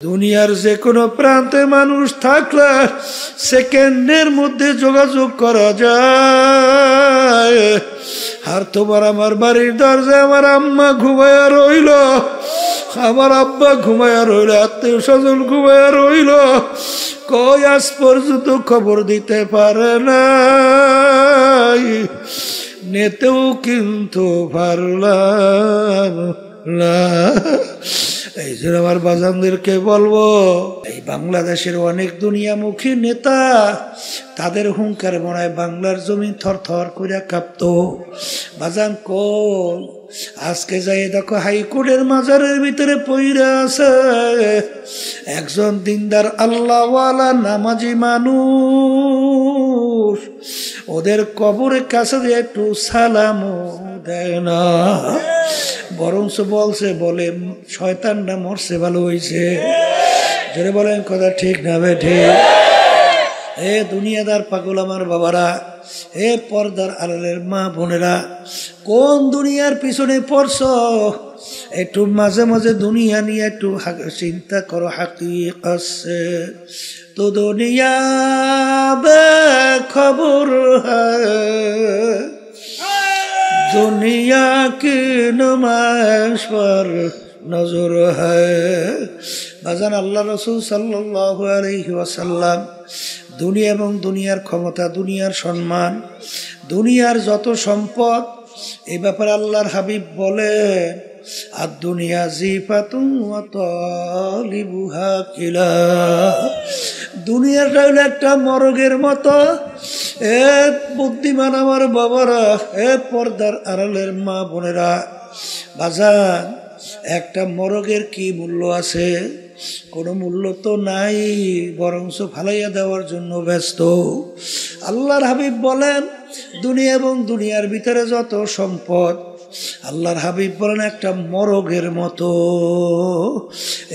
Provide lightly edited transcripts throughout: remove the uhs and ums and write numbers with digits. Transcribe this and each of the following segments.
দুনিয়ার যে কোনো প্রান্তে মানুষ থাকলে সেকেন্ডের মধ্যে যোগাযোগ করা যায়। আর তোমার আমার বাড়ির দরজায় আমার আম্মা ঘুমায়া রইল, আমার আব্বা ঘুমায়া রইল, আত্মীয় স্বজন ঘুমায়া রইল, কই আজ পর্যন্ত খবর দিতে পারে না, নেতেও কিন্তু পারলাম না। এই জন্য আমার বাজানদেরকে বলবো, এই বাংলাদেশের অনেক দুনিয়ামুখী নেতা, তাদের হুঙ্কার মনে হয় বাংলার জমি থর থর করে কাঁপতো। বাজান কোন আজকে যাই দেখো হাইকোর্টের মাজারের ভিতরে পইরা আছে একজন দিনদার আল্লাহওয়ালা নামাজি মানুষ, ওদের কবরের কাছে দিয়ে একটু সালামও দেয় না, বরঞ্চ বলছে বলে শয়তানটা মরছে ভালো হয়েছে। ধরে বলেন কথা ঠিক না বেঠে? এ দুনিয়াদার পাগল আমার বাবারা, এ পর্দার আড়ালের মা বোনেরা, কোন দুনিয়ার পিছনে পড়ছ? একটু মাঝে মাঝে দুনিয়া নিয়ে একটু চিন্তা করো। হাকিকত সে তো দুনিয়া বেখবর হ্যায়, दुनिया की नुमाइश पर नजर है। বাজান আল্লাহ রসুল সাল্লাল্লাহু আলাইহি ওয়াসাল্লাম দুনিয়া এবং দুনিয়ার ক্ষমতা, দুনিয়ার সম্মান, দুনিয়ার যত সম্পদ, এই ব্যাপারে আল্লাহর হাবিব বলেন আর দুনিয়া জিফাতুন ওয়া তালিবুহা কিলা, দুনিয়াটা হলো একটা মরগের মতো। এ বুদ্ধিমান আমার বাবারা, এ পর্দার আড়ালের মা বোনেরা, বাজান একটা মরগের কি মূল্য আছে? কোনো মূল্য তো নাই, বরঞ্চ ফালাইয়া দেওয়ার জন্য ব্যস্ত। আল্লাহর হাবিব বলেন দুনিয়া এবং দুনিয়ার ভিতরে যত সম্পদ, আল্লাহর হাবিব বলেন একটা মরগের মতো,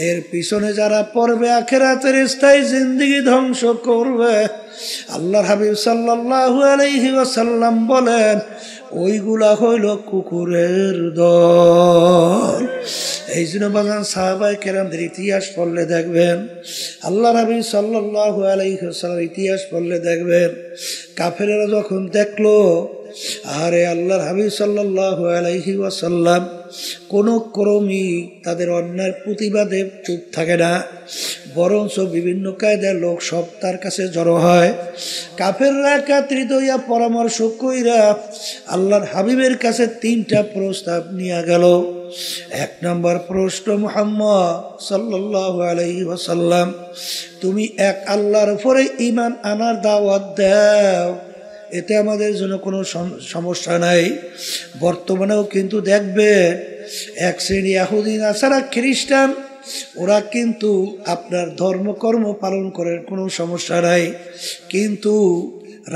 এর পিছনে যারা পড়বে আখিরাতের স্থায়ী জিন্দেগি ধ্বংস করবে। আল্লাহর হাবিব সাল্লাল্লাহু আলাইহি ওয়াসাল্লাম বলেন ওইগুলা হইল কুকুরের দল। এই জন্য বাগান সাহাবায়ে কেরামদের ইতিহাস পড়লে দেখবেন, আল্লাহর হাবিব সাল্লাল্লাহু আলাইহি ওয়াসাল্লাম ইতিহাস পড়লে দেখবেন, কাফেরেরা যখন দেখলো আরে আল্লাহর হাবিব সাল্লাল্লাহু আলাইহি ওয়াসাল্লাম কোনো ক্রমই তাদের অন্যায়ের প্রতিবাদে চুপ থাকে না, বরঞ্চ বিভিন্ন কায়দার লোক সব তার কাছে জড়ো হয়। কাফেররা একত্রিত হইয়া পরামর্শ কইরা আল্লাহর হাবিবের কাছে তিনটা প্রস্তাব নিয়ে গেল। এক নম্বর প্রশ্ন, মুহাম্মদ সাল্লাল্লাহু আলাইহি ওয়াসাল্লাম তুমি এক আল্লাহর উপরে ঈমান আনার দাওয়াত দাও, এতে আমাদের জন্য কোনো সমস্যা নাই। বর্তমানেও কিন্তু দেখবে এক শ্রেণী ইহুদি নাসারা খ্রিস্টান, ওরা কিন্তু আপনার ধর্মকর্ম পালন করার কোনো সমস্যা নাই, কিন্তু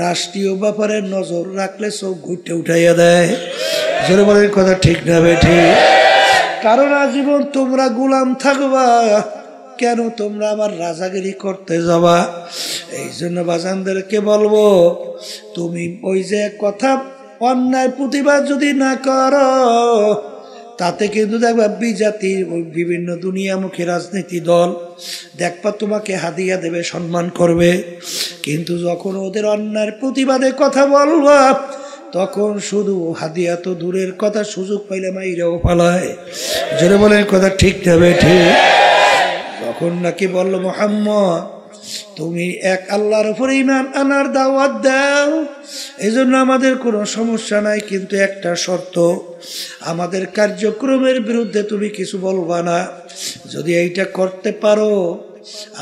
রাষ্ট্রীয় ব্যাপারে নজর রাখলে চোখ ঘুরতে উঠাইয়া দেয়। জোরে বলেন কথা ঠিক না বেঠি? কারণ আজীবন তোমরা গোলাম থাকবা, কেন তোমরা আবার রাজাগিরি করতে যাবা? এই জন্য বাজানদেরকে বলবো, তুমি ওই যে কথা অন্যায় প্রতিবাদ যদি না করো, তাতে কিন্তু দেখবা বিজাতির ওই বিভিন্ন দুনিয়ামুখী রাজনীতি দল দেখবা তোমাকে হাদিয়া দেবে, সম্মান করবে, কিন্তু যখন ওদের অন্যায়ের প্রতিবাদে কথা বলবা তখন শুধু হাদিয়া তো দূরের কথা, সুযোগ পাইলে মাইরেও পালায়। জোরে বলেন কথা ঠিক যাবে ঠিক? তখন নাকি বলল মুহাম্মদ তুমি এক আল্লাহর উপরে ঈমান আনার দাওয়াত দাও, এই জন্য আমাদের কোনো সমস্যা নাই, কিন্তু একটা শর্ত, আমাদের কার্যক্রমের বিরুদ্ধে তুমি কিছু বলবা না। যদি এইটা করতে পারো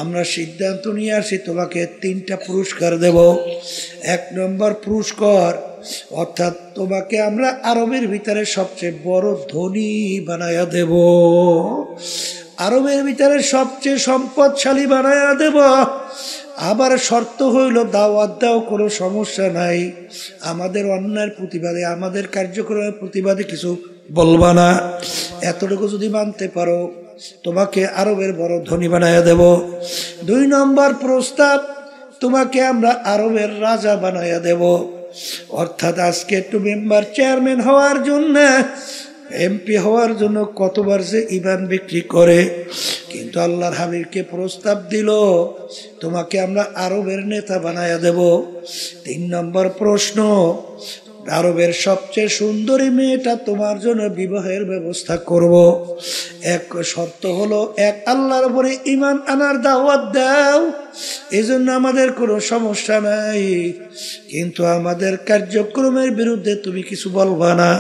আমরা সিদ্ধান্ত নিয়ে আসি তোমাকে তিনটা পুরস্কার দেব। এক নম্বর পুরস্কার, অর্থাৎ তোমাকে আমরা আরবের ভিতরে সবচেয়ে বড় ধনী বানায়া দেব, আরবের ভিতরে সবচেয়ে সম্পদশালী বানায়া দেব। আবার শর্ত হইল দাওয়াত দাও, কোনো সমস্যা নাই, আমাদের অন্যায়ের প্রতিবাদে, আমাদের কার্যক্রমের প্রতিবাদে কিছু বলবা না। এতটুকু যদি মানতে পারো তোমাকে আরবের বড় ধনী বানায়া দেব। দুই নম্বর প্রস্তাব, তোমাকে আমরা আরবের রাজা বানায়া দেব। অর্থাৎ আজকে একটু মেম্বার চেয়ারম্যান হওয়ার জন্য, এমপি হওয়ার জন্য কতবার যে ইমান বিক্রি করে, কিন্তু আল্লাহর হাবিবকে প্রস্তাব দিল, তোমাকে আমরা আরবের নেতা বানায়া দেব। 3 নম্বর প্রশ্ন, আরবের সবচেয়ে সুন্দরী মেয়েটা তোমার জন্য বিবাহের ব্যবস্থা করব। এক শর্ত হলো, এক আল্লাহর উপরে ঈমান আনার দাওয়াত দাও, এজন্য আমাদের কোনো সমস্যা নাই, কিন্তু আমাদের কার্যক্রমের বিরুদ্ধে তুমি কিছু বলবা না।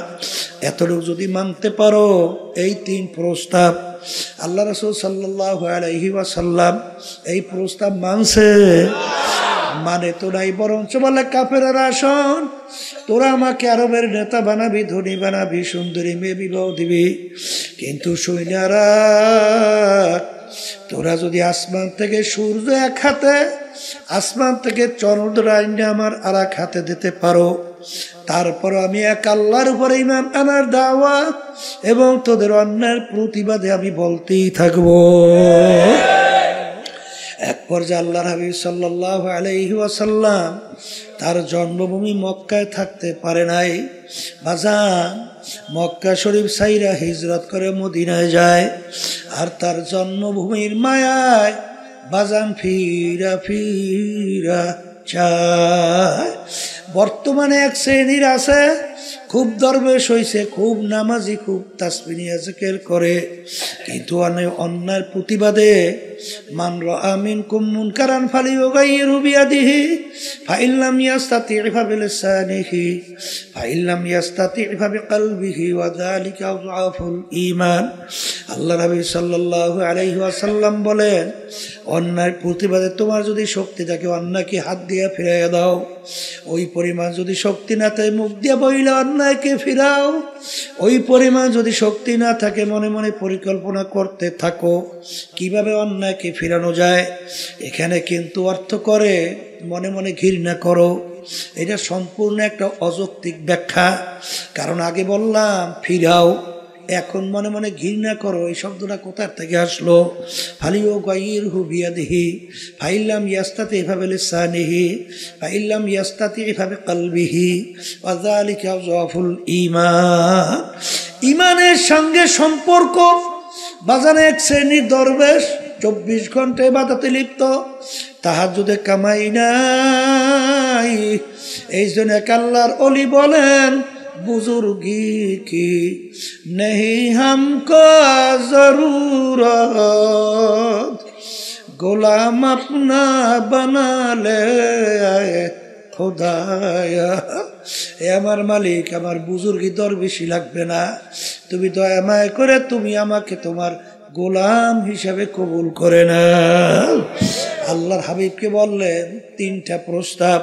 এতটুকু যদি মানতে পারো, এই 3 প্রস্তাব। আল্লাহ রাসূল সাল্লাল্লাহু আলাইহি ওয়াসাল্লাম এই প্রস্তাব মানছে? মানে তো নাই, বরঞ্চ বলে কাফেররা, শোন, তোরা আমাকে আরবের নেতা বানাবি, ধনী বানাবি, সুন্দরী মেয়ে বিবাহ দিবি, কিন্তু সৈন্যরা তোরা যদি আসমান থেকে সূর্য এক হাতে, আসমান থেকে চন্দ্র আইনে আমার আর এক হাতে দিতে পারো, তারপর আমি এক আল্লাহর উপরে ঈমান আনার দাওয়াত এবং তোদের অন্যায়ের প্রতিবাদে আমি বলতেই থাকবো। এক পর্যায়ে আল্লাহর হাবিব সাল্লাল্লাহু আলাইহি ওয়াসাল্লাম তার জন্মভূমি মক্কায় থাকতে পারে নাই। বাজান, মক্কা শরীফ সাইরা হিজরত করে মদিনায় যায়, আর তার জন্মভূমির মায়ায় বাজান ফিরা ফিরা চায়। বর্তমানে এক শ্রেণীর আছে, খুব দরবেশ হইছে, খুব নামাজি, খুব তাসবিহ জিকির করে, কিন্তু অন্যায়ের প্রতিবাদে মান রাআ মিনকুম মুনকারান ফালিয়ুগাইয়িরহু বিয়াদিহি ফাইন লাম ইয়াস্তাতি' ফাবিলিসানিহি ফাইন লাম ইয়াস্তাতি' ফাবিকলবিহি ওয়া যালিকা আযআফুল ঈমান। আল্লাহ নবী সাল্লাল্লাহু আলাইহি ওয়াসাল্লাম বলেন, অন্যায়ের প্রতিবাদে তোমার যদি শক্তি থাকে, অন্যায়কে হাত দিয়ে ফিরাইয়া দাও। ওই পরিমাণ যদি শক্তি না থাকে, মুখ দিয়ে বইলে অন্যায়কে ফিরাও। ওই পরিমাণ যদি শক্তি না থাকে, মনে মনে পরিকল্পনা করতে থাকো কিভাবে অন্যায়কে ফিরানো যায়। এখানে কিন্তু অর্থ করে মনে মনে ঘৃণা করো, এটা সম্পূর্ণ একটা অযৌক্তিক ব্যাখ্যা। কারণ আগে বললাম ফিরাও, এখন মনে মনে ঘৃণা করো, এই শব্দটা কোথার থেকে আসলো? ফালিয়ুগাইয়িরহু বিয়াদিহি ফাইন লাম ইয়াস্তাতি' ফাবিলিসানিহি ফাইন লাম ইয়াস্তাতি' ফাবিকলবিহি ওয়া যালিকা আযআফুল ঈমান। ঈমানের সঙ্গে সম্পর্ক। বাজারে এক শ্রেণীর দরবেশ 24 ঘন্টা ইবাদতে লিপ্ত, তাহাজ্জুদে কামাই নাই। এই জন্য এক আল্লাহর ওলি বলেন, बुजुर्गी की नहीं हमको जरूरत, गुलाम अपना बना ले खुदाया। এ আমার মালিক, আমার বুজুর্গি দরবেশি লাগবে না, তুমি দয়া মায়া করে তুমি আমাকে তোমার গোলাম হিসাবে কবুল করে নাও। আল্লাহর হাবিবকে বললেন 3টা প্রস্তাব।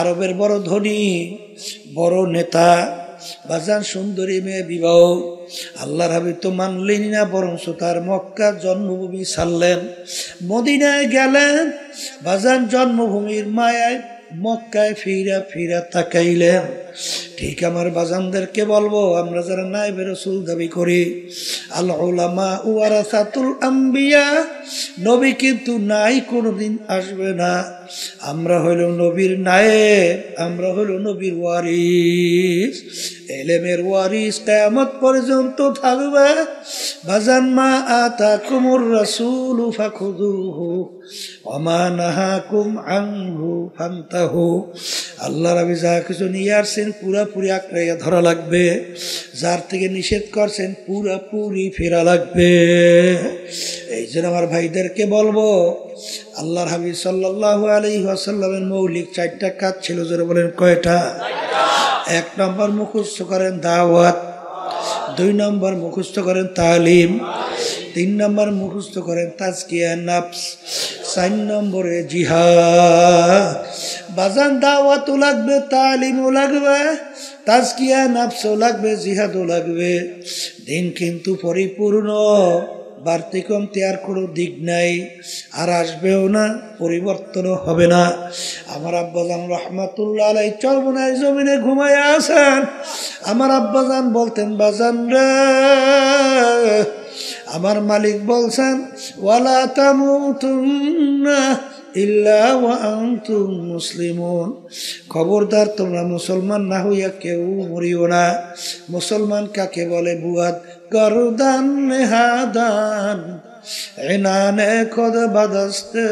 আরবের বড় ধনী, বড় নেতা, বাজান সুন্দরী মেয়ে বিবাহ। আল্লাহর হাবিব তো মানলেন না, বরঞ্চ তার মক্কা জন্মভূমি ছাড়লেন, মদিনায় গেলেন। বাজান জন্মভূমির মায়ায় মক্কায় ফিরা ফিরা তাকাইলেন। ঠিক আমার বাজানদেরকে বলবো, আমরা যারা নায়েবে রাসূল দাবি করি, আল উলামা ওয়ারাসাতুল আম্বিয়া, নবী কিন্তু নাই, কোনোদিন আসবে না। আমরা হইল নবীর নায়েব, আমরা হইল নবীর ওয়ারিস, ইলমের ওয়ারিস কিয়ামত পর্যন্ত থাকবে। বাজান মা আতাকুমুর রাসূলু ফাখুযুহু ওয়া মা নাহাকুম আনহু ফান্তাহু। আল্লাহ রাবি যা কিছু নিয়ে আসছেন পুরাপুরি আঁকড়াইয়া ধরা লাগবে, যার থেকে নিষেধ করছেন পুরাপুরি ফেরা লাগবে। এই জন্য আমার ভাইদেরকে বলবো, আল্লাহর হাবিব সাল্লাল্লাহু আলাইহি ওয়াসাল্লামের মৌলিক 4টা কাজ ছিল। যারা বলেন কয়টা? 1 নম্বর মুখস্থ করেন দাওয়াত, 2 নম্বর মুখস্থ করেন তালিম, 3 নম্বর মুখস্থ করেন তাজকিয়া নফস, 4 নম্বরে জিহাদ। বাজান দাওয়াতও লাগবে, তালিমও লাগবে, তাজকিয়া নফসও লাগবে, জিহাদও লাগবে। দিন কিন্তু পরিপূর্ণ, বাড়তি কমতি আর কোনো দিক নাই, আর আসবেও না, পরিবর্তনও হবে না। আমার আব্বাজান রহমাতুল্লাহ আলাইহি চরমনায় জমিনে ঘুমায়া আছেন। আমার আব্বাজান বলতেন, বাজান রে, আমার মালিক বলছেন, ওয়ালা তামুতুন্না ইল্লা ওয়া আনতুম মুসলিমুন, খবরদার তোমরা মুসলমান না হইয়া কেউ মরিও না। মুসলমান কাকে বলে? বুয়াদ গরদান নেহাদান ইনানে খোদ বাদস্তে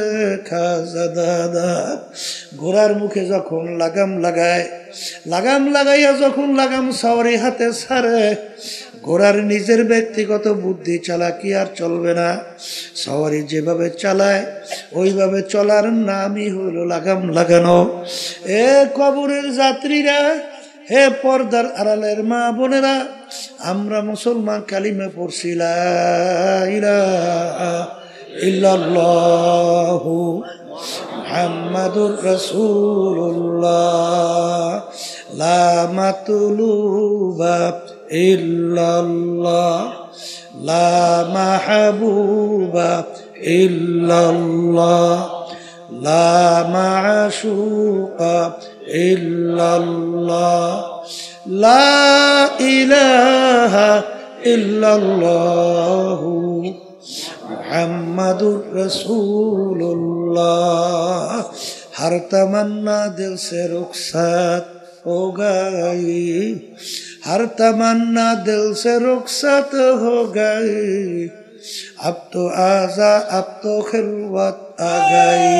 খাজাদাদা। ঘোড়ার মুখে যখন লাগাম লাগায়, লাগাম লাগাইয়া যখন লাগাম সাওয়ারি হাতে ছাড়ে, ঘোড়ার নিজের ব্যক্তিগত বুদ্ধি চালাকি আর চলবে না। সাওয়ারি যেভাবে চালায় ওইভাবে চলার নামই হলো লাগাম লাগানো। এ কবরের যাত্রীরা, হে পর্দার আড়ালের মা বোনেরা, আমরা মুসলমান কালিমা পড়ছি লা ইলাহা ইল্লাল্লাহু মুহাম্মাদুর রাসূলুল্লাহ, লা মাতলুবা ইল্লাল্লাহ, লা মাহবুবা ইল্লাল্লাহ, লা মাশুকা ইল্লাল্লাহ, লা ইলাহা ইল্লাল্লাহু মুহাম্মাদুর রাসূলুল্লাহ। हर तमन्ना दिल से रुखसत हो गई, हर तमन्ना दिल से रुखसत हो गई, अब तो आजा अब तो खिलवत आ गई।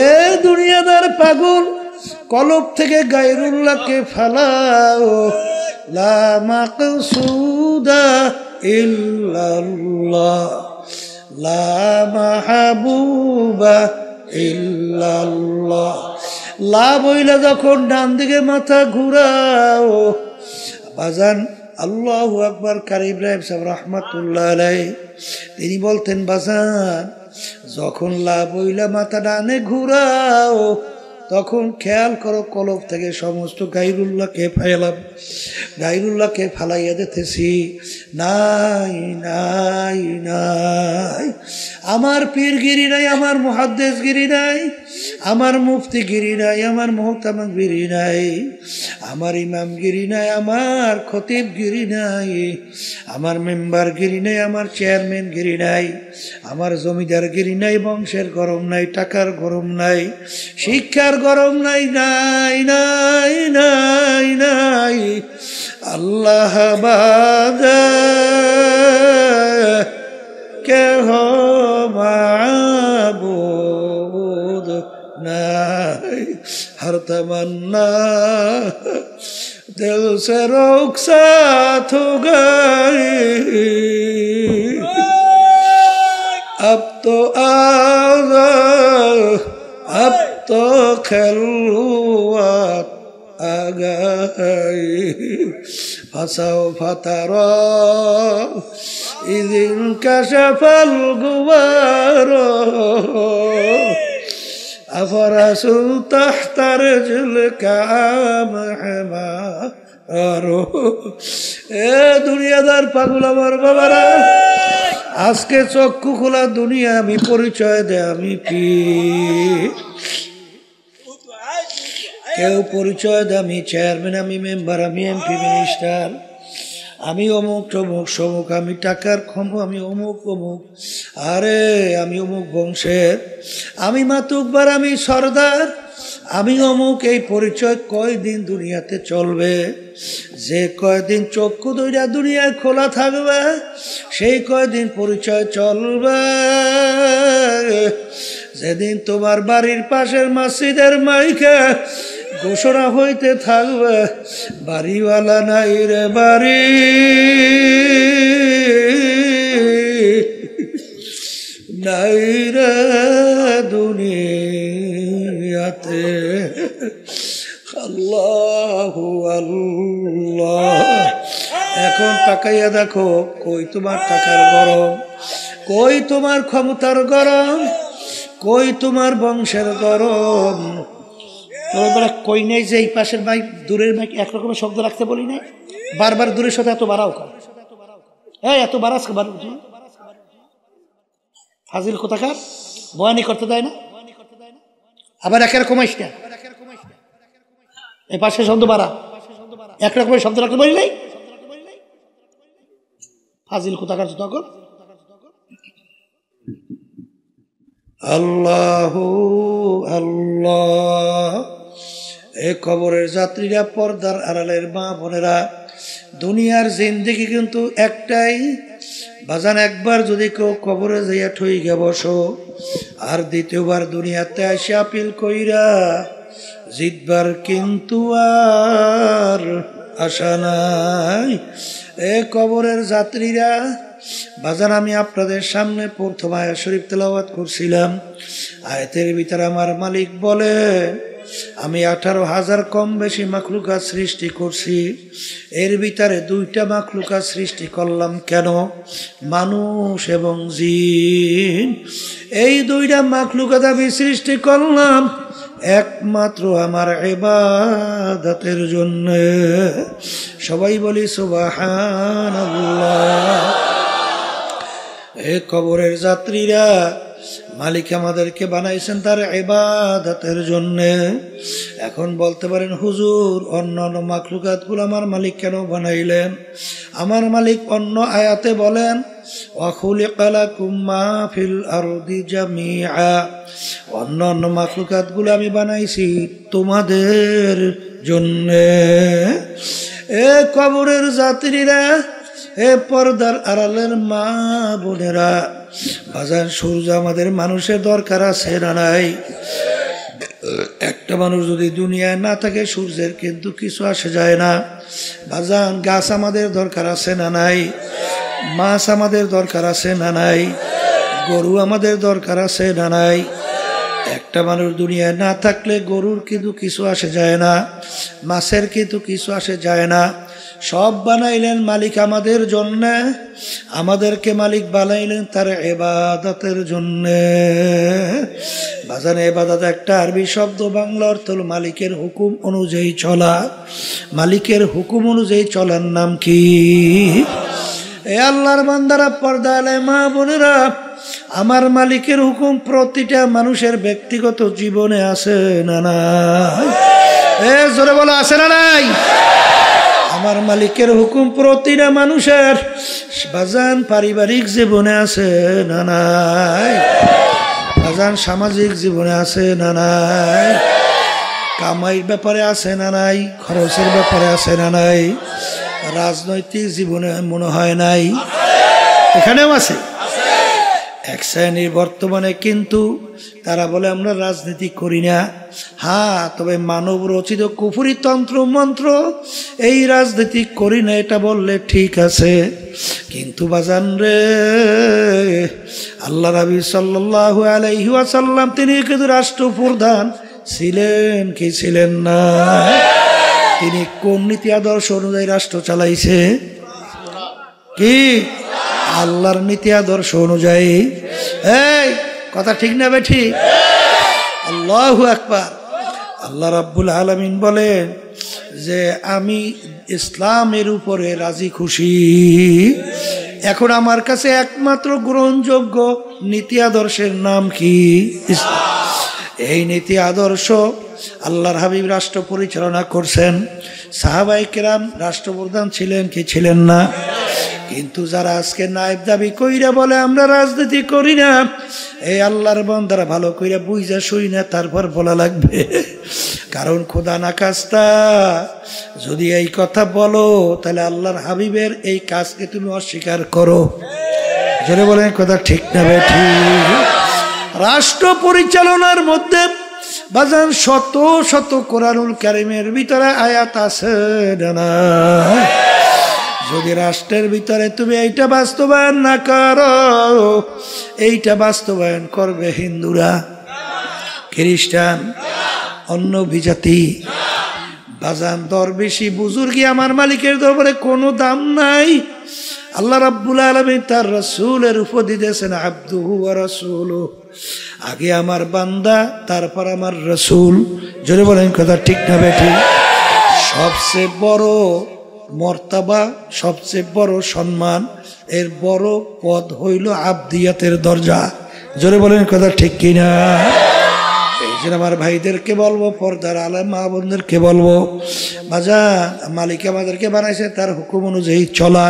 ए दुनियादार पागल, कलब থেকে গায়রুল্লাহকে ফালাও, লা মাকসুদা ইল্লাল্লাহ, লা মাহবুবা ইল্লাল্লাহ। লা বইলা যখন ডান দিকে মাথা ঘুরাও, বাজান আল্লাহু আকবার। কারি ইব্রাহিম সাহেব রহমাতুল্লাহ আলাইহি তিনি বলতেন, বাজান যখন লা বইলা মাথা ডানে ঘুরাও তখন খেয়াল করো কলব থেকে সমস্ত গায়রুল্লাহকে ফালাম, গায়রুল্লাহকে ফালাইয়া দিতেছি। নাই নাই নাই, আমার পীরগিরি নাই, আমার মুহাদ্দিসগিরি নাই, আমার মুফতিগিরি নাই, আমার মুহতামিগিরি নাই, আমার ইমামগিরি নাই, আমার খতিবগিরি নাই, আমার মেম্বারগিরি নাই, আমার চেয়ারম্যানগিরি নাই, আমার জমিদারগিরি নাই, বংশের গরম নাই, টাকার গরম নাই, শিক্ষার গরম নাই, নাই নাই নাই নাই। আল্লাহ বাদে কে হো মাবুদ নাই, হর তমন্না दिल से रुखसत हो गई, अब तो आजा अब तो खिलवत आ गई, फसाओ फतारा इदिन कशफल गुबारो, अफरसु तहत रिजलिका महमारो। ए दुनियादार पागल আমার বাবারা, আজকে চক্ষু খোলা দুনিয়া আমি পরিচয় দেয় আমি পীর, কেউ পরিচয় দেয় আমি চেয়ারম্যান, আমি মেম্বার, আমি এমপি মিনিস্টার, আমি অমুক তমুক সমুক, আমি টাকার খম্ভ, আমি অমুক অমুক, আরে আমি অমুক বংশের, আমি মাতুব্বার, আমি সর্দার, আমি অমুক। এই পরিচয় কয়দিন দুনিয়াতে চলবে? যে কয়দিন চক্ষু দুইটা দুনিয়ায় খোলা থাকবে সেই কয়দিন পরিচয় চলবে। যেদিন তোমার বাড়ির পাশের মসজিদের মাইকে ঘোষণা হইতে থাকবে, বাড়িওয়ালা নাই রে বাড়ি, নাই রে দুনিয়াতে। আল্লাহু আল্লাহ। এখন তাকাইয়া দেখো, কই তোমার টাকার গরম, কই তোমার ক্ষমতার গরম, কই তোমার বংশের গরম? তোমরা কই নেই যে এই পাশের মাইক দূরের মাইক একরকমের শব্দ রাখতে বলি নাই? বারবার দূরের সাথে এত বাড়াও কর, হ্যাঁ এত বাড়াস ফাজিল কোথাকার, বয়ানি করতে দেয় না, আবার একের কমাইস না, এই পাশে শব্দ বাড়া, একরকমের শব্দ রাখতে বলি নাই, ফাজিল কোথাকার তখন। আল্লাহু আল্লাহ। এ কবরের যাত্রীরা, পর্দার আড়ালের মা বোনেরা, দুনিয়ার জিন্দেগি কিন্তু একটাই, বাজান একবার যদি কেউ কবরে যাইয়া ঠই গে বসো, আর দ্বিতীয়বার দুনিয়াতে আসে আপিল কইরা জিতবার কিন্তু আর আশা নাই। এ কবরের যাত্রীরা, বাজান আমি আপনাদের সামনে প্রথম আয়াত শরীফ তেলাওয়াত করছিলাম। আয়াতের ভিতরে আমার মালিক বলে, আমি 18,000 কম বেশি মাখলুকাত সৃষ্টি করছি, এর ভিতরে 2টা মাখলুকাত সৃষ্টি করলাম কেন? মানুষ এবং জিন। এই 2টা মাখলুকাত আমি সৃষ্টি করলাম একমাত্র আমার ইবাদতের জন্য। সবাই বলি সুবহানাল্লাহ। এ কবরের যাত্রীরা, মালিক আমাদেরকে বানাইছেন তার ইবাদতের জন্য। এখন বলতে পারেন হুজুর, অন্যান্য মাখলুকাতগুলো আমার মালিক কেন বানাইলেন? আমার মালিক অন্য আয়াতে বলেন, ওয়া খুলিকা লাকুম মা ফিল আরদি জামিআ। অন্যান্য মাখলুকাতগুলো আমি বানাইছি তোমাদের জন্য। এ কবরের যাত্রীরা, এ পর্দার আড়ালের মা বোনেরা, বাজার সূর্য আমাদের মানুষের দরকার আছে না নাই? একটা মানুষ যদি দুনিয়ায় না থাকে সূর্যের কিন্তু কিছু আসে যায় না। বাজান গাছ আমাদের দরকার আছে না নাই? মাছ আমাদের দরকার আছে না নাই? গরু আমাদের দরকার আছে না নাই? একটা মানুষ দুনিয়ায় না থাকলে গরুর কিন্তু কিছু আসে যায় না, মাছের কিন্তু কিছু আসে যায় না। সব বানাইলেন মালিক আমাদের জন্য, আমাদেরকে মালিক বানাইলেন তার ইবাদতের জন্য। বাজানে ইবাদত একটা আরবি শব্দ, বাংলা অর্থ হল মালিকের হুকুম অনুযায়ী চলা। মালিকের হুকুম অনুযায়ী চলার নাম কি? এ আল্লাহর বান্দারা, পর্দা আলে মা বোনেরা, আমার মালিকের হুকুম প্রতিটা মানুষের ব্যক্তিগত জীবনে আছে না নাই? এ জোরে বলো, আছে না নাই? আমার মালিকের হুকুম প্রতিটা মানুষের বাজান পারিবারিক জীবনে আছে না নাই? বাজান সামাজিক জীবনে আছে না নাই? কামাইয়ের ব্যাপারে আছে না নাই? খরচের ব্যাপারে আছে না নাই? রাজনৈতিক জীবনে মনে হয় নাই? এখানেও আছে। এক শ্রেণীর বর্তমানে কিন্তু তারা বলে আমরা রাজনীতি করি না। হ্যাঁ, তবে মানব রচিত কুফরি তন্ত্র মন্ত্র এই রাজনীতি করি না এটা বললে ঠিক আছে। কিন্তু বাজান রে, আল্লাহ নবী সাল্লাল্লাহু আলাইহি ওয়াসাল্লাম তিনি কিন্তু রাষ্ট্রপ্রধান ছিলেন কি ছিলেন না? তিনি কোন নীতি আদর্শ অনুযায়ী রাষ্ট্র চালাইছে? কি আল্লাহর নীতি আদর্শ অনুযায়ী। এই কথা ঠিক না বেঠি? আল্লাহু আকবার। আল্লাহ রাব্বুল আলামিন বলেন যে আমি ইসলামের উপরে রাজি খুশি। এখন আমার কাছে একমাত্র গ্রহণযোগ্য নীতি আদর্শের নাম কি? ইসলাম। এই নীতি আদর্শ আল্লাহর হাবিব রাষ্ট্র পরিচালনা করছেন। সাহাবায়ে কেরাম রাষ্ট্রপ্রধান ছিলেন কি ছিলেন না? কিন্তু যারা আজকে নায়েব দাবি কইরা বলে আমরা রাজনীতি করি না, এই আল্লাহর বান্দারা ভালো কইরা বুঝা শুই না, তারপর বলা লাগবে। কারণ খোদা না কাজটা যদি এই কথা বলো, তাহলে আল্লাহর হাবিবের এই কাজকে তুমি অস্বীকার করো। জোরে বলেন কথা ঠিক না বেঠি? রাষ্ট্র পরিচালনার মধ্যে বাজান শত শত কোরআনুল কারীমের ভিতরে আয়াত আছে না? যদি রাষ্ট্রের ভিতরে তুমি এইটা বাস্তবায়ন না করো, এইটা বাস্তবায়ন করবে হিন্দুরা, খ্রিস্টান, অন্য বিজাতি। বাজান দরবেশি বুজুর্গি আমার মালিকের দরবারে কোনো দাম নাই। আল্লাহ রাব্বুল আলামিন তার রাসূলের উপর দিয়েছেন আবদুহু ওয়া রাসূলুহু। আগে আমার বান্দা, তারপর আমার রাসূল। জোরে বলেন কথা ঠিক না বেঠি? সবচেয়ে বড় মর্তাবা, সবচেয়ে বড় সম্মান, এর বড় পদ হইল আবদিয়াতের দরজা। জোরে বলেন কথা ঠিক কিনা? এই জন্য আমার ভাইদেরকে বলবো, পর্দার আলেম মা বোনদেরকে বলবো, বাজান মালিক আমাদেরকে বানাইছে তার হুকুম অনুযায়ী চলা।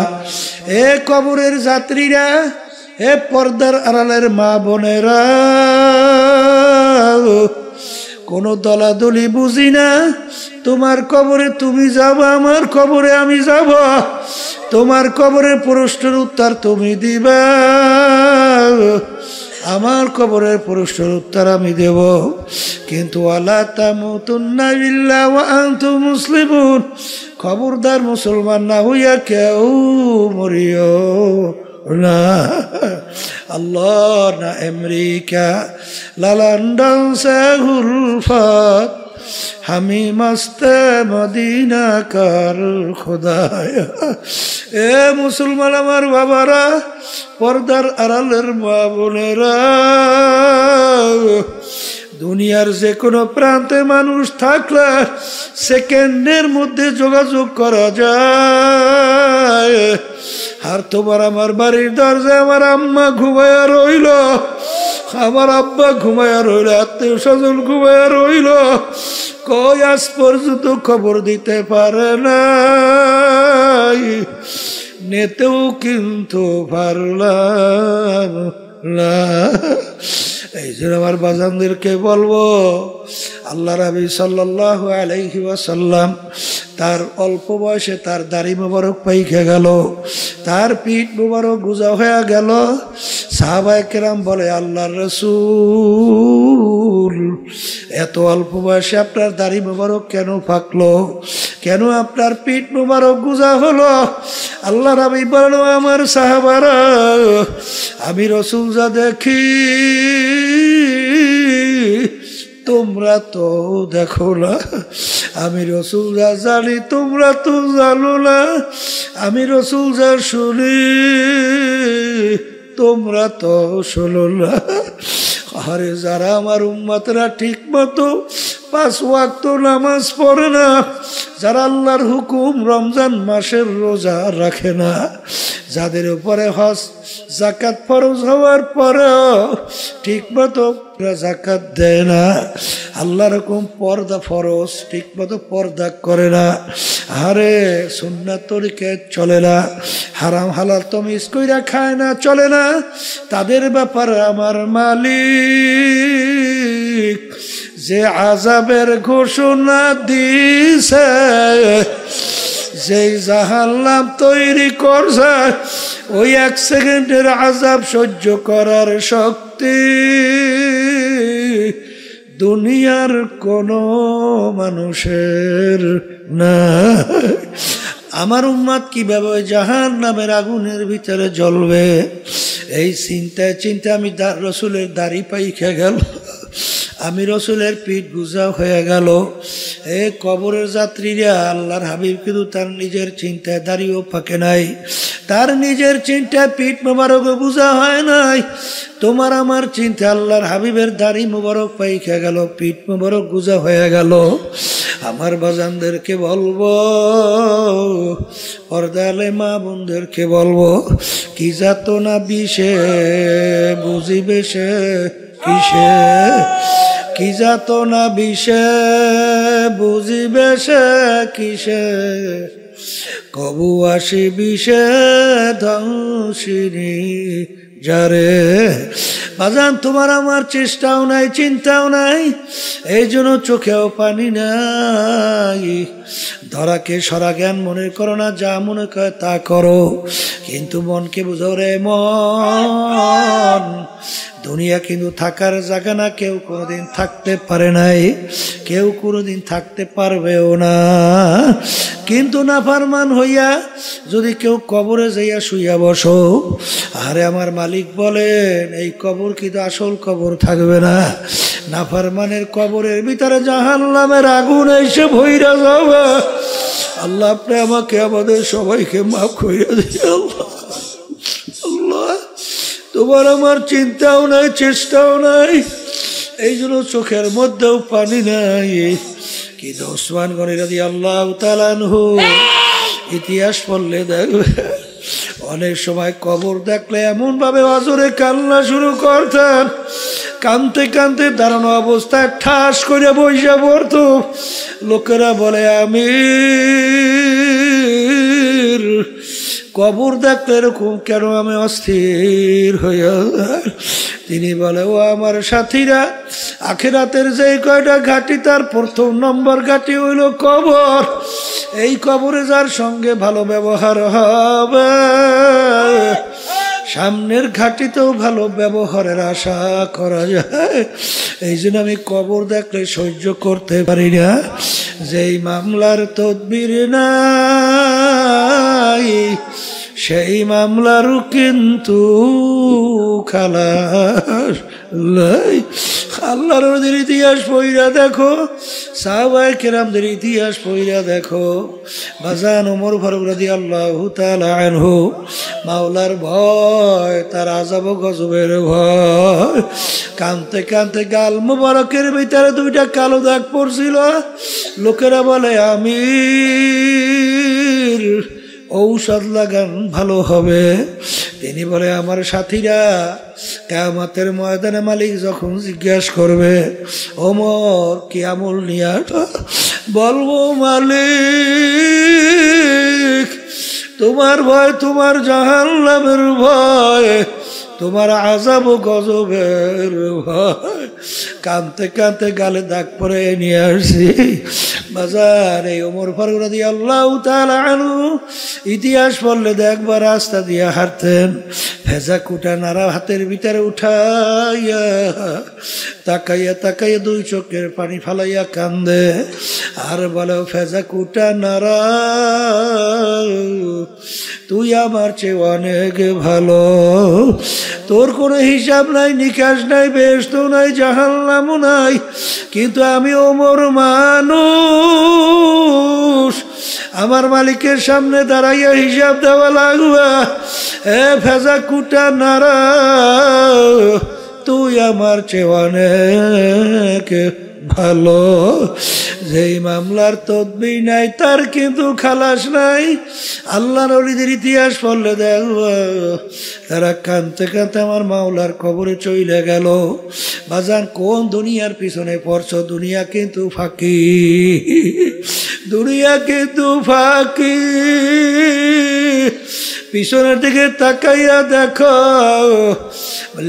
এ কবরের যাত্রীরা, এ পর্দার আড়ালের মা বোনেরা, কোনো দলাদলি বুঝি না। তোমার কবরে তুমি যাবা, আমার কবরে আমি যাব। তোমার কবরের প্রশ্নের উত্তর তুমি দিবা, আমার কবরের প্রশ্নের উত্তর আমি দেব। কিন্তু ওয়ালা তামুতুন্না ইল্লা ওয়া আনতুম মুসলিমুন, খবরদার মুসলমান না হইয়া কেউ মরিও না। আল্লাহ না আমেরিকা লা লন্ডন সে হুলফত, হামি মস্তে মদিনা কার খোদায়া। এ মুসলমান আমার বাবারা, পর্দার আড়ালের মা বোনেরা, দুনিয়ার যে কোনো প্রান্তে মানুষ থাকলে সেকেন্ডের মধ্যে যোগাযোগ করা যায়। আর তোমার আমার বাড়ির দরজায় আমার আম্মা ঘুমায়া রইল, আমার আব্বা ঘুমায়া রইল, আত্মীয় স্বজন ঘুমায়া রইল, কই আজ পর্যন্ত খবর দিতে পারে না, নেতেও কিন্তু পারলাম না। এই জন্য আমার বাজানদেরকে বলবো, আল্লাহ নবী সাল্লাল্লাহু আলাইহি ওয়াসাল্লাম তার অল্প বয়সে তার দাড়ি মোবারক পাইকে গেল, তার পিঠ মোবারক গুজা হয়ে গেল। সাহাবায়ে কেরাম বলে, আল্লাহর রাসূল এত অল্প বয়সে আপনার দাড়ি মোবারক কেন পাকলো, কেন আপনার পিঠ মোবারক গুজা হলো? আল্লাহ নবী বলেন, আমার সাহাবারা, আমি রাসূল যা দেখি তোমরা তো দেখো না, আমি রাসূল যা জানি তোমরা তো জানো না, আমি রাসূল যা শুনি তোমরা তো শোনো না। আরে যারা আমার উম্মতরা ঠিক মতো 5 ওয়াক্ত নামাজ পড়ে না, যারা আল্লাহর হুকুম রমজান মাসের রোজা রাখে না, যাদের উপরে হজ যাকাত ফরজ হওয়ার পরেও ঠিক মতো যাকাত দেয় না, আল্লাহর হুকুম পর্দা ফরজ ঠিক মতো পর্দা করে না, আরে সুন্নাত তরিকে চলে না, হারাম হালাল তমিজ কইরা খায় না, চলে না, তাদের ব্যাপারে আমার মালিক যে আযাবের ঘোষণা দিছে, যেই জাহান্নাম তৈরি করছে, ওই 1 সেকেন্ডের আযাব সহ্য করার শক্তি দুনিয়ার কোনো মানুষের না। আমার উম্মত কিভাবে জাহান্নামের আগুনের ভিতরে জ্বলবে, এই চিন্তায় চিন্তায় আমি রাসূলের দাড়ি পাইকে গেল, আমি রাসূলের পিঠ গুজা হয়ে গেল। এ কবরের যাত্রীরা, আল্লাহর হাবিব কিন্তু তার নিজের চিন্তায় দাড়িও পাকে নাই, তার নিজের চিন্তায় পিঠ মোবারক গুজা হয় নাই। তোমার আমার চিন্তা আল্লাহর হাবিবের দাড়ি মোবারক পাইকে গেল, পিঠ মোবারক গুজা হয়ে গেল। আমার বাজানদেরকে বলবো, পর্দালে মা বোনদেরকে বলবো, কি যাতনা বিষে বুঝিবে সে কিসে, কি যাতনা বিষে বুঝিবে সে কিসে, কবু আসি বিষে ধ্বংসিনী যারে। বাজান তোমার আমার চেষ্টাও নাই, চিন্তাও নাই, এই জন্য চোখেও পানি নাই। ধরাকে সরা জ্ঞান মনে করো না, যা মনে করে তা করো, কিন্তু মনকে বুঝো রে মন, দুনিয়া কিন্তু থাকার জায়গা না, কেউ কোনোদিন থাকতে পারে নাই, কেউ কোনোদিন থাকতে পারবেও না। কিন্তু নাফরমান হইয়া যদি কেউ কবরে যাইয়া শুইয়া বসো, আরে আমার মালিক বলেন, এই কবর কিন্তু আসল কবর থাকবে না, নাফরমানের কবরের ভিতরে জাহান্নামের আগুন এসে ভইরা যাবে। আল্লাহ আপনি আমাকে আমাদের সবাইকে মাফ কইরা দিন। আল্লাহ আল্লাহ তোমার আমার চিন্তাও নাই, চেষ্টাও নাই, এই জন্য চোখের মধ্যেও পানি নাই। কিন্তু ওসমান গনি রাদিয়াল্লাহু তাআলা আনহু ইতিহাস পড়লে দেখবে, অনেক সময় কবর দেখলে এমন ভাবে অজরে কান্না শুরু করতেন, কানতে কানতে দাঁড়ানো অবস্থায় ঠাস করে বইসা পড়তো। লোকেরা বলে, আমির কবর দেখলে এরকম কেন? আমি অস্থির হইয়া তিনি বলে, ও আমার সাথীরা, আখিরাতের যে কয়টা ঘাটি তার প্রথম নম্বর ঘাটি হইল কবর। এই কবরে যার সঙ্গে ভালো ব্যবহার হবে, সামনের ঘাটিতেও ভালো ব্যবহারের আশা করা যায়। এই জন্য আমি কবর দেখলে সহ্য করতে পারি না। যেই মামলার তদবির নাই, সেই মামলারও কিন্তু খালাস নাই। আল্লাহর নবীর ইতিহাস পড়িয়া দেখো, সাহাবায়ে কেরামদের ইতিহাস পড়িয়া দেখো। বাজান ওমর ফারুক রাদিয়াল্লাহু তাআলা আনহু, মাওলার ভয়, তার আযাব গজবের ভয়, কানতে কানতে গাল মুবারকের ভিতরে দুইটা কালো দাগ পড়ছিল। লোকেরা বলে, আমির ঔষধ লাগান ভালো হবে। তিনি বলে, আমার সাথীরা, কিয়ামতের ময়দানে মালিক যখন জিজ্ঞাসা করবে, ওমর কি আমল নিয়ে বলবো, মালিক তোমার ভয়, তোমার জাহান্নামের ভয়, তোমার আযাব গজবের ভয়। কানতে কানতে গালে দাগ পরে নিয়ে আসছি। বাজার এই ওমর ফারুক রাদিয়াল্লাহু তাআলা আনহু ইতিহাস পড়লে দেখবার রাস্তা দিয়ে হাঁটতেন, ভেজা কুটা নাড়া হাতের ভিতরে উঠাইয়া তাকাইয়া তাকাইয়া দুই চোখের পানি ফালাইয়া কান্দে আর বলে, ভেজা কুটা নাড়া, তুই আমার চেয়ে অনেক ভালো, তোর কোনো হিসাব নাই, নিকাশ নাই, বেহেশত নাই, জাহান্নামও নাই, কিন্তু আমি ওমর মানুষ, আমার মালিকের সামনে দাঁড়াইয়া হিসাব দেওয়া লাগবে। এ ভেজা কুটা নাড়া, তুই আমার চেয়ে অনেক ভালো। যেই মামলার তদবির নাই তার কিন্তু খালাস নাই। আল্লাহর ওলিদের ইতিহাস পড়লে দেখব, তারা কানতে কানতে আমার মাওলার কবরে চইলে গেল। বাজান কোন দুনিয়ার পিছনে পড়ছো? দুনিয়া কিন্তু ফাঁকি, দুনিয়া কিন্তু ফাঁকি। পিছনের দিকে তাকাইয়া দেখো,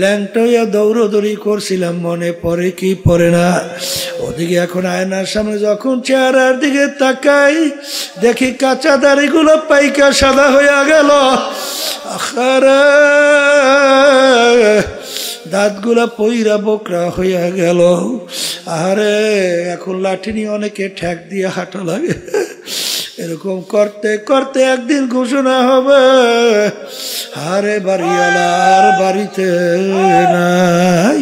ল্যাংটইয়া দৌড়দৌড়ি করছিলাম, মনে পড়ে কি পড়ে না? ওদিকে এখন আয়নার সামনে যখন চেহারার দিকে তাকাই, দেখি কাঁচা দাড়িগুলো পাইকা সাদা হইয়া গেল, দাঁতগুলা পইরা বকরা হইয়া গেল। আরে এখন লাঠি নিয়ে অনেকে ঠ্যাক দিয়ে হাঁটা লাগে। এরকম করতে করতে একদিন ঘোষণা হবে, আরে বাড়িওয়ালার বাড়িতে নাই।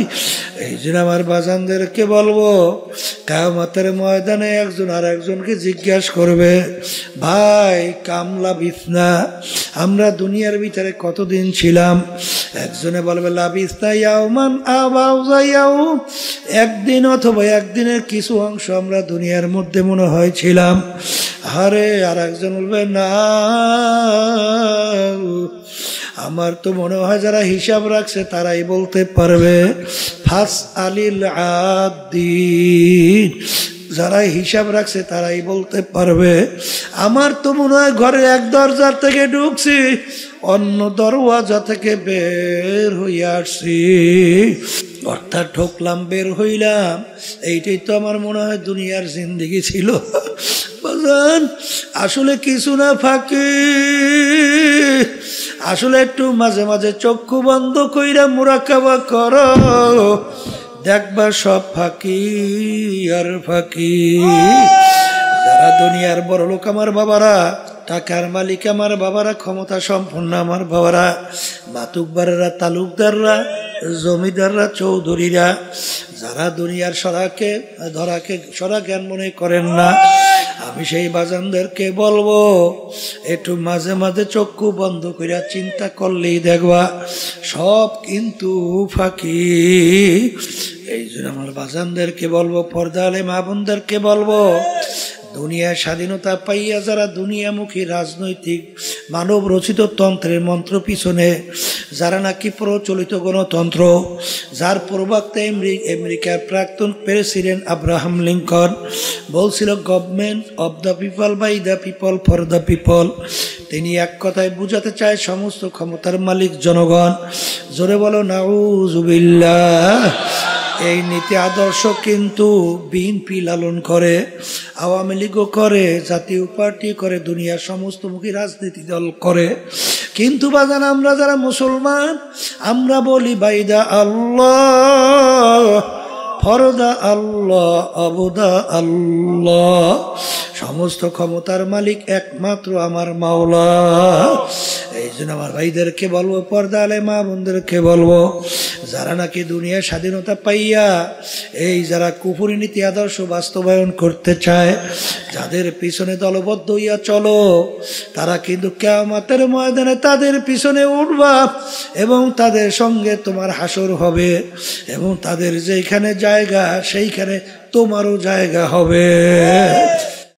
এই জন্য আমার বাজানদেরকে বলবো, কিয়ামতের ময়দানে একজন আর একজনকে জিজ্ঞাসা করবে, ভাই কামলা বিছনা, আমরা দুনিয়ার ভিতরে কতদিন ছিলাম? একজনে বলবে লাবিসনা ইয়াওমান আও বা'যা ইয়াওম, একদিন অথবা একদিনের কিছু অংশ আমরা দুনিয়ার মধ্যে মনে হয় ছিলাম। আরে আর একজন বলবে, না আমার তো মনে হয় যারা হিসাব রাখছে তারাই বলতে পারবে। ফাস আলিল আদিন, যারা হিসাব রাখছে তারাই বলতে পারবে। আমার তো মনে হয় ঘরে এক দরজা থেকে ঢুকছি, অন্য দরওয়াজা থেকে বের হইয়া আসছি, অর্থাৎ ঢুকলাম বের হইলাম। এইটাই তো আমার মনে হয় দুনিয়ার জিন্দেগি ছিল। আসলে কিছু না ফাঁকি, আসলে একটু মাঝে মাঝে চক্ষু বন্ধ কইরা মুরাকাবা করো, দেখবা সব ফাঁকি আর ফাঁকি। যারা দুনিয়ার বড় লোক আমার বাবারা, টাকার মালিক আমার বাবারা, ক্ষমতা সম্পন্ন আমার বাবারা, মাতুকবারেরা, তালুকদাররা, জমিদাররা, চৌধুরীরা, যারা দুনিয়ার সরাকে ধরাকে সরা জ্ঞান মনে করেন না, আমি সেই বাজানদেরকে বলবো, একটু মাঝে মাঝে চক্ষু বন্ধ কইরা চিন্তা করলেই দেখবা সব কিন্তু ফাঁকি। এই জন্য আমার বাজানদেরকে বলবো, পর্দা আলে মা বোনদেরকে বলবো, দুনিয়ার স্বাধীনতা পাইয়া যারা দুনিয়ামুখী রাজনৈতিক মানব রচিত তন্ত্রের মন্ত্র পিছনে, যারা নাকি প্রচলিত গণতন্ত্র, যার প্রবক্তা আমেরিকার প্রাক্তন প্রেসিডেন্ট আব্রাহাম লিঙ্কন বলছিল government of the people, by the people, for the people. তিনি এক কথায় বুঝাতে চায় সমস্ত ক্ষমতার মালিক জনগণ। জোরে বলো নাউজুবিল্লাহ। এই নীতি আদর্শ কিন্তু বিএনপি লালন করে, আওয়ামী লীগও করে, জাতীয় পার্টি করে, দুনিয়ার সমস্তমুখী রাজনীতি দল করে। কিন্তু বাজান আমরা যারা মুসলমান, আমরা বলি বাইদা আল্লাহ, ফরদা আল্লাহ, আবুদা আল্লাহ। সমস্ত ক্ষমতার মালিক একমাত্র আমার মাওলা। এই জন্য আমার ভাইদেরকে বলবো, পর্দা আলে মা বোনদেরকে বলবো, যারা নাকি দুনিয়ার স্বাধীনতা পাইয়া এই যারা কুফরি নীতি আদর্শ বাস্তবায়ন করতে চায়, যাদের পিছনে দলবদ্ধ হইয়া চলো, তারা কিন্তু কিয়ামতের ময়দানে তাদের পিছনে উঠবা এবং তাদের সঙ্গে তোমার হাসর হবে, এবং তাদের যেখানে জায়গা সেইখানে তোমারও জায়গা হবে।